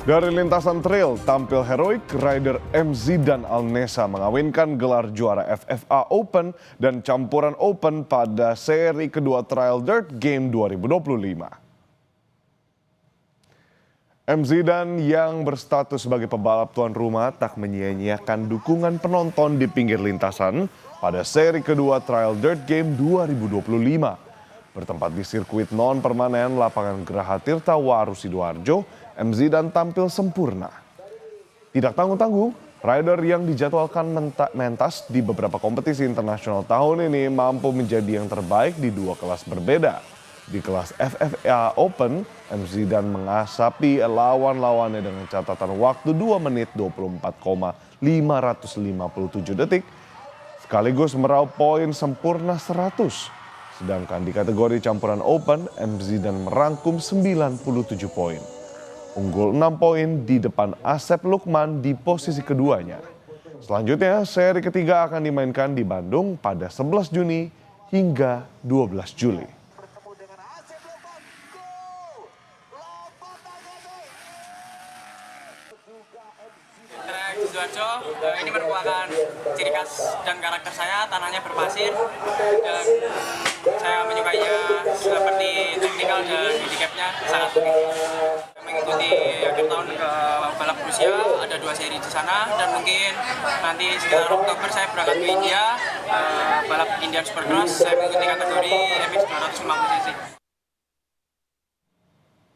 Dari lintasan trail, tampil heroik, rider MZ dan Alnesa mengawinkan gelar juara FFA Open dan Campuran Open pada seri kedua Trial Dirt Game 2025. MZ dan yang berstatus sebagai pebalap tuan rumah tak menyia-nyiakan dukungan penonton di pinggir lintasan pada seri kedua Trial Dirt Game 2025. Bertempat di sirkuit non-permanen lapangan Geraha Tirta Waru Sidoarjo, MZ dan tampil sempurna. Tidak tanggung-tanggung, rider yang dijadwalkan mentas di beberapa kompetisi internasional tahun ini mampu menjadi yang terbaik di dua kelas berbeda. Di kelas FFA Open, MZ dan mengasapi lawan-lawannya dengan catatan waktu 2 menit 24,557 detik, sekaligus meraup poin sempurna 100. Sedangkan di kategori campuran Open, MZ dan merangkum 97 poin. Unggul 6 poin di depan Asep Lukman di posisi keduanya. Selanjutnya, seri ketiga akan dimainkan di Bandung pada 11 Juni hingga 12 Juli. Trek Sidoarjo ini merupakan ciri khas dan karakter saya, tanahnya berpasir dan saya menyukainya seperti teknikal dan handicapnya sangat tinggi. Mengikuti akhir tahun ke balap Rusia, ada 2 seri di sana dan mungkin nanti sekitar Oktober saya berangkat ke India, balap Indian Supercross, saya mengikuti kategori MX 250 cc.